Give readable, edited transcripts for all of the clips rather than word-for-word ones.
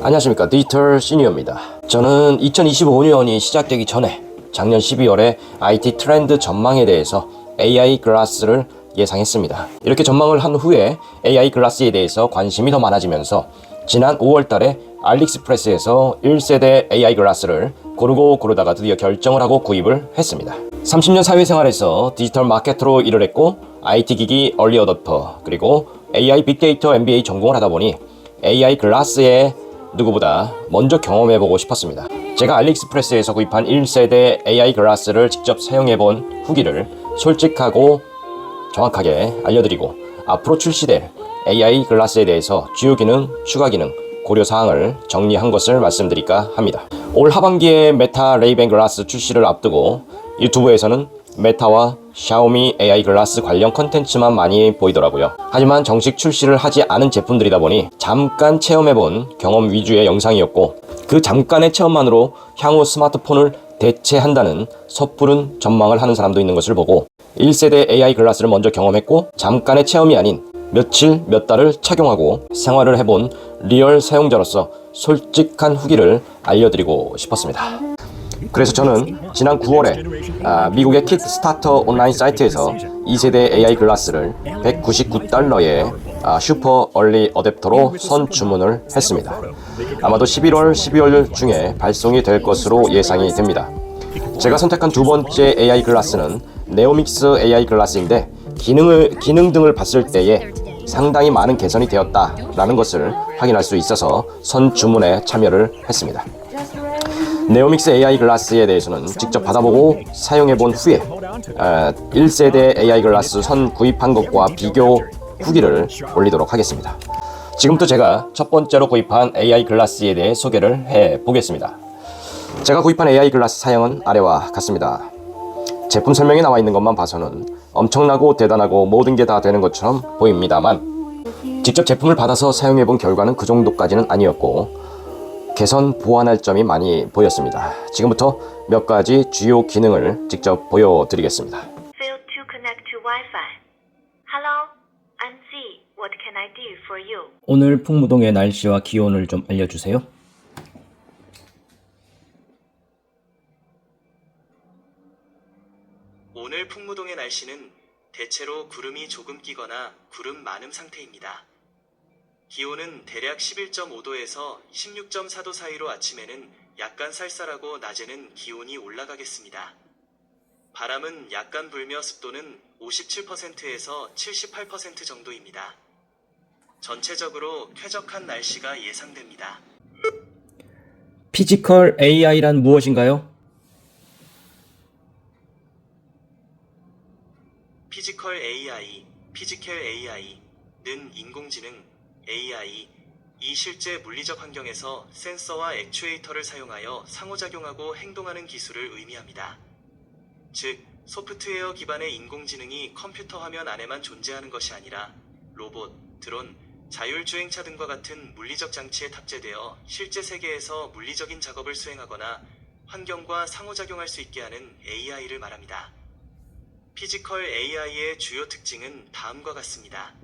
안녕하십니까, 디지털 시니어입니다. 저는 2025년이 시작되기 전에 작년 12월에 IT 트렌드 전망에 대해서 AI 글라스를 예상했습니다. 이렇게 전망을 한 후에 AI 글라스에 대해서 관심이 더 많아지면서 지난 5월 달에 알리익스프레스에서 1세대 AI 글라스를 고르다가 드디어 결정을 하고 구입을 했습니다. 30년 사회생활에서 디지털 마케터로 일을 했고 IT 기기 얼리 어댑터 그리고 AI 빅데이터 MBA 전공을 하다 보니 AI 글라스에 누구보다 먼저 경험해보고 싶었습니다. 제가 알리익스프레스에서 구입한 1세대 AI 글라스를 직접 사용해본 후기를 솔직하고 정확하게 알려드리고 앞으로 출시될 AI 글라스에 대해서 주요 기능, 추가 기능, 고려사항을 정리한 것을 말씀드릴까 합니다. 올 하반기에 메타 레이벤 글라스 출시를 앞두고 유튜브에서는 메타와 샤오미 AI 글라스 관련 컨텐츠만 많이 보이더라고요. 하지만 정식 출시를 하지 않은 제품들이다 보니 잠깐 체험해본 경험 위주의 영상이었고 그 잠깐의 체험만으로 향후 스마트폰을 대체한다는 섣부른 전망을 하는 사람도 있는 것을 보고 1세대 AI 글라스를 먼저 경험했고 잠깐의 체험이 아닌 며칠, 몇 달을 착용하고 생활을 해본 리얼 사용자로서 솔직한 후기를 알려드리고 싶었습니다. 그래서 저는 지난 9월에 미국의 킥스타터 온라인 사이트에서 2세대 AI 글라스를 $199에 슈퍼 얼리 어댑터로 선주문을 했습니다. 아마도 11월, 12월 중에 발송이 될 것으로 예상이 됩니다. 제가 선택한 두 번째 AI 글라스는 네오믹스 AI 글라스인데 기능 등을 봤을 때에 상당히 많은 개선이 되었다라는 것을 확인할 수 있어서 선주문에 참여를 했습니다. 네오믹스 AI 글라스에 대해서는 직접 받아보고 사용해본 후에 1세대 AI 글라스 선 구입한 것과 비교 후기를 올리도록 하겠습니다. 지금부터 제가 첫 번째로 구입한 AI 글라스에 대해 소개를 해보겠습니다. 제가 구입한 AI 글라스 사양은 아래와 같습니다. 제품 설명에 나와 있는 것만 봐서는 엄청나고 대단하고 모든 게 다 되는 것처럼 보입니다만 직접 제품을 받아서 사용해본 결과는 그 정도까지는 아니었고 개선 보완할 점이 많이 보였습니다. 지금부터 몇 가지 주요 기능을 직접 보여드리겠습니다. Failed to connect to Wi-Fi. Hello, I'm Z. What can I do for you? 오늘 풍무동의 날씨와 기온을 좀 알려주세요. 오늘 풍무동의 날씨는 대체로 구름이 조금 끼거나 구름 많음 상태입니다. 기온은 대략 11.5도에서 16.4도 사이로 아침에는 약간 쌀쌀하고 낮에는 기온이 올라가겠습니다. 바람은 약간 불며 습도는 57%에서 78% 정도입니다. 전체적으로 쾌적한 날씨가 예상됩니다. 피지컬 AI란 무엇인가요? 피지컬 AI는 인공지능, AI, 이 실제 물리적 환경에서 센서와 액추에이터를 사용하여 상호작용하고 행동하는 기술을 의미합니다. 즉, 소프트웨어 기반의 인공지능이 컴퓨터 화면 안에만 존재하는 것이 아니라 로봇, 드론, 자율주행차 등과 같은 물리적 장치에 탑재되어 실제 세계에서 물리적인 작업을 수행하거나 환경과 상호작용할 수 있게 하는 AI를 말합니다. 피지컬 AI의 주요 특징은 다음과 같습니다.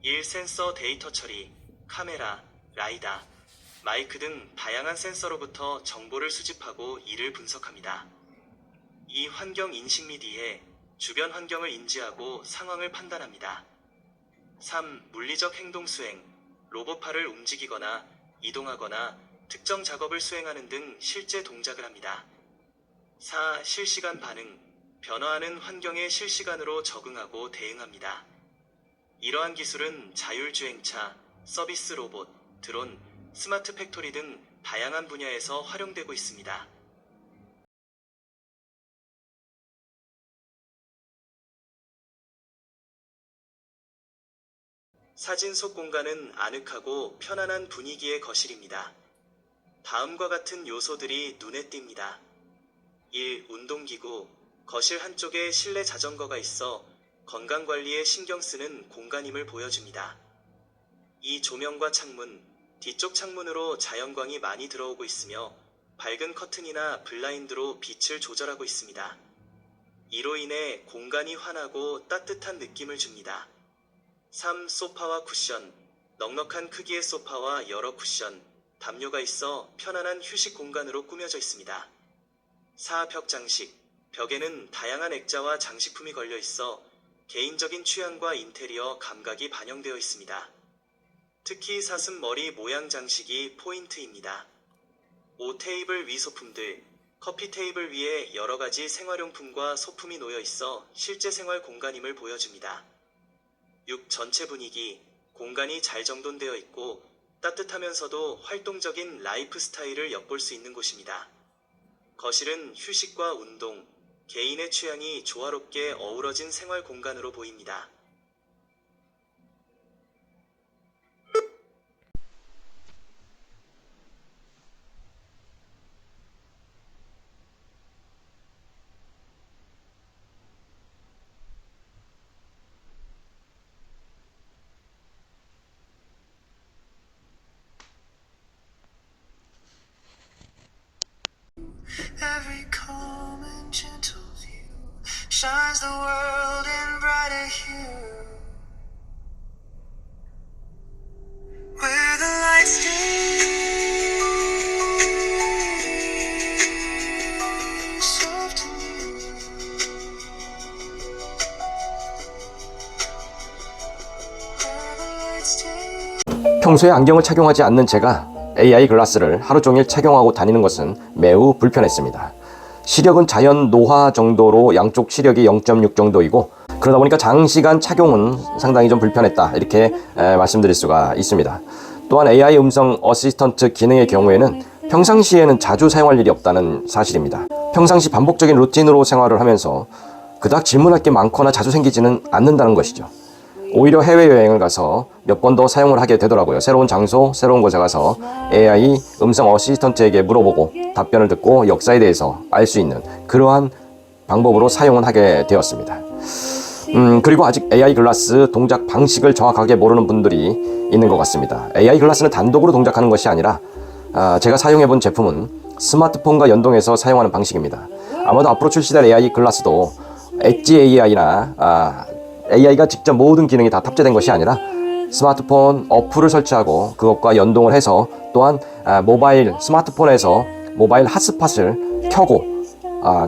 1. 센서 데이터 처리, 카메라, 라이다, 마이크 등 다양한 센서로부터 정보를 수집하고 이를 분석합니다. 2. 환경 인식 및 이해, 주변 환경을 인지하고 상황을 판단합니다. 3. 물리적 행동 수행, 로봇팔을 움직이거나 이동하거나 특정 작업을 수행하는 등 실제 동작을 합니다. 4. 실시간 반응, 변화하는 환경에 실시간으로 적응하고 대응합니다. 이러한 기술은 자율주행차, 서비스 로봇, 드론, 스마트 팩토리 등 다양한 분야에서 활용되고 있습니다. 사진 속 공간은 아늑하고 편안한 분위기의 거실입니다. 다음과 같은 요소들이 눈에 띕니다. 1. 운동기구, 거실 한쪽에 실내 자전거가 있어 건강관리에 신경 쓰는 공간임을 보여줍니다. 2. 조명과 창문, 뒤쪽 창문으로 자연광이 많이 들어오고 있으며 밝은 커튼이나 블라인드로 빛을 조절하고 있습니다. 이로 인해 공간이 환하고 따뜻한 느낌을 줍니다. 3. 소파와 쿠션, 넉넉한 크기의 소파와 여러 쿠션, 담요가 있어 편안한 휴식 공간으로 꾸며져 있습니다. 사벽 장식, 벽에는 다양한 액자와 장식품이 걸려 있어 개인적인 취향과 인테리어 감각이 반영되어 있습니다. 특히 사슴 머리 모양 장식이 포인트입니다. 5테이블 위 소품들, 커피 테이블 위에 여러 가지 생활용품과 소품이 놓여 있어 실제 생활 공간임을 보여줍니다. 6 전체 분위기, 공간이 잘 정돈되어 있고 따뜻하면서도 활동적인 라이프 스타일을 엿볼 수 있는 곳입니다. 거실은 휴식과 운동, 개인의 취향이 조화롭게 어우러진 생활 공간으로 보입니다. Every calm and gentle view shines the world in brighter hue. Where the light stays soft and new. Where the light stays. 평소에 안경을 착용하지 않는 제가 AI 글라스를 하루 종일 착용하고 다니는 것은 매우 불편했습니다. 시력은 자연 노화 정도로 양쪽 시력이 0.6 정도이고 그러다 보니까 장시간 착용은 상당히 좀 불편했다 이렇게 말씀드릴 수가 있습니다. 또한 AI 음성 어시스턴트 기능의 경우에는 평상시에는 자주 사용할 일이 없다는 사실입니다. 평상시 반복적인 루틴으로 생활을 하면서 그닥 질문할 게 많거나 자주 생기지는 않는다는 것이죠. 오히려 해외여행을 가서 몇 번 더 사용을 하게 되더라고요. 새로운 장소, 새로운 곳에 가서 AI 음성 어시스턴트에게 물어보고 답변을 듣고 역사에 대해서 알 수 있는 그러한 방법으로 사용을 하게 되었습니다. 그리고 아직 AI 글라스 동작 방식을 정확하게 모르는 분들이 있는 것 같습니다. AI 글라스는 단독으로 동작하는 것이 아니라 제가 사용해본 제품은 스마트폰과 연동해서 사용하는 방식입니다. 아마도 앞으로 출시될 AI 글라스도 엣지 AI나 AI가 직접 모든 기능이 다 탑재된 것이 아니라 스마트폰 어플을 설치하고 그것과 연동을 해서 또한 스마트폰에서 모바일 핫스팟을 켜고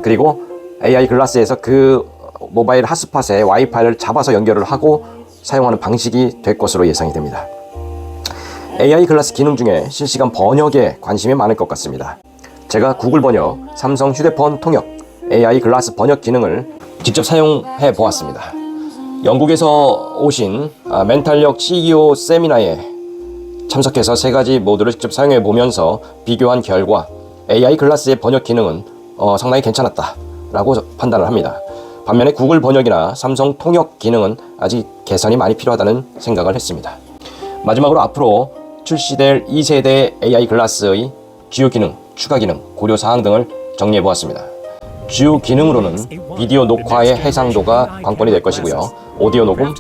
그리고 AI 글라스에서 그 모바일 핫스팟에 와이파이를 잡아서 연결을 하고 사용하는 방식이 될 것으로 예상이 됩니다. AI 글라스 기능 중에 실시간 번역에 관심이 많을 것 같습니다. 제가 구글 번역, 삼성 휴대폰 통역, AI 글라스 번역 기능을 직접 사용해 보았습니다. 영국에서 오신 멘탈력 CEO 세미나에 참석해서 3가지 모드를 직접 사용해 보면서 비교한 결과 AI 글라스의 번역 기능은 상당히 괜찮았다라고 판단을 합니다. 반면에 구글 번역이나 삼성 통역 기능은 아직 개선이 많이 필요하다는 생각을 했습니다. 마지막으로 앞으로 출시될 2세대 AI 글라스의 주요 기능, 추가 기능, 고려 사항 등을 정리해 보았습니다. 주요 기능으로는 비디오 녹화의 해상도가 관건이 될 것이고요. 오디오 녹음,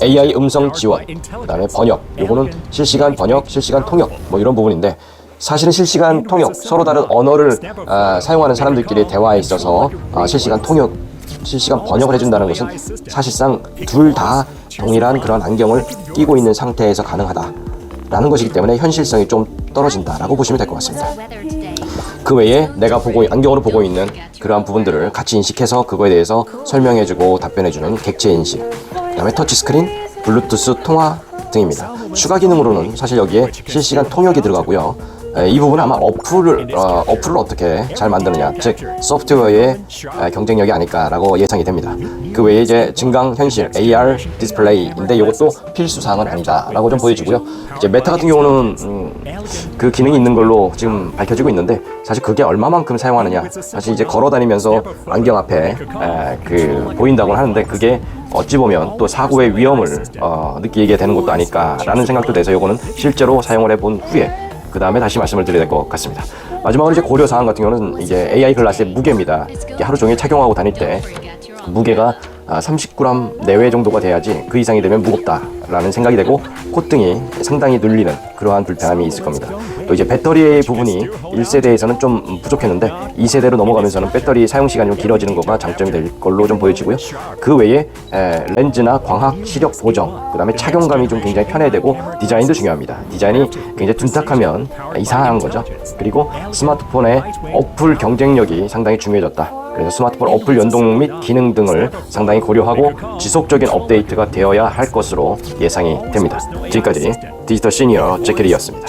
AI 음성 지원, 그 다음에 번역, 요거는 실시간 번역, 실시간 통역 뭐 이런 부분인데 사실은 실시간 통역, 서로 다른 언어를 사용하는 사람들끼리 대화에 있어서 실시간 통역, 실시간 번역을 해준다는 것은 사실상 둘 다 동일한 그런 안경을 끼고 있는 상태에서 가능하다라는 것이기 때문에 현실성이 좀 떨어진다라고 보시면 될 것 같습니다. 그 외에 내가 안경으로 보고 있는 그러한 부분들을 같이 인식해서 그거에 대해서 설명해주고 답변해주는 객체 인식, 그 다음에 터치스크린, 블루투스 통화 등입니다. 추가 기능으로는 사실 여기에 실시간 통역이 들어가고요. 이 부분은 아마 어플을 어떻게 잘 만드느냐, 즉 소프트웨어의 경쟁력이 아닐까라고 예상이 됩니다. 그 외에 이제 증강현실 AR 디스플레이인데 이것도 필수 사항은 아니다라고 좀 보여지고요. 이제 메타 같은 경우는 그 기능이 있는 걸로 지금 밝혀지고 있는데 사실 그게 얼마만큼 사용하느냐, 사실 이제 걸어다니면서 안경 앞에 보인다고 하는데 그게 어찌 보면 또 사고의 위험을 느끼게 되는 것도 아닐까라는 생각도 돼서 이거는 실제로 사용을 해본 후에 그 다음에 다시 말씀을 드려야 될 것 같습니다. 마지막으로 이제 고려 사항 같은 경우는 이제 AI 글라스의 무게입니다. 이게 하루 종일 착용하고 다닐 때 무게가 30g 내외 정도가 돼야지 그 이상이 되면 무겁다라는 생각이 되고 콧등이 상당히 눌리는 그러한 불편함이 있을 겁니다. 또 이제 배터리 부분이 1세대에서는 좀 부족했는데 2세대로 넘어가면서는 배터리 사용 시간이 좀 길어지는 거가 장점이 될 걸로 좀 보여지고요. 그 외에 렌즈나 광학 시력 보정, 그 다음에 착용감이 좀 굉장히 편해되고 디자인도 중요합니다. 디자인이 굉장히 둔탁하면 이상한 거죠. 그리고 스마트폰의 어플 경쟁력이 상당히 중요해졌다. 그래서 스마트폰 어플 연동 및 기능 등을 상당히 고려하고 지속적인 업데이트가 되어야 할 것으로 예상이 됩니다. 지금까지 디지털 시니어 제캐리였습니다.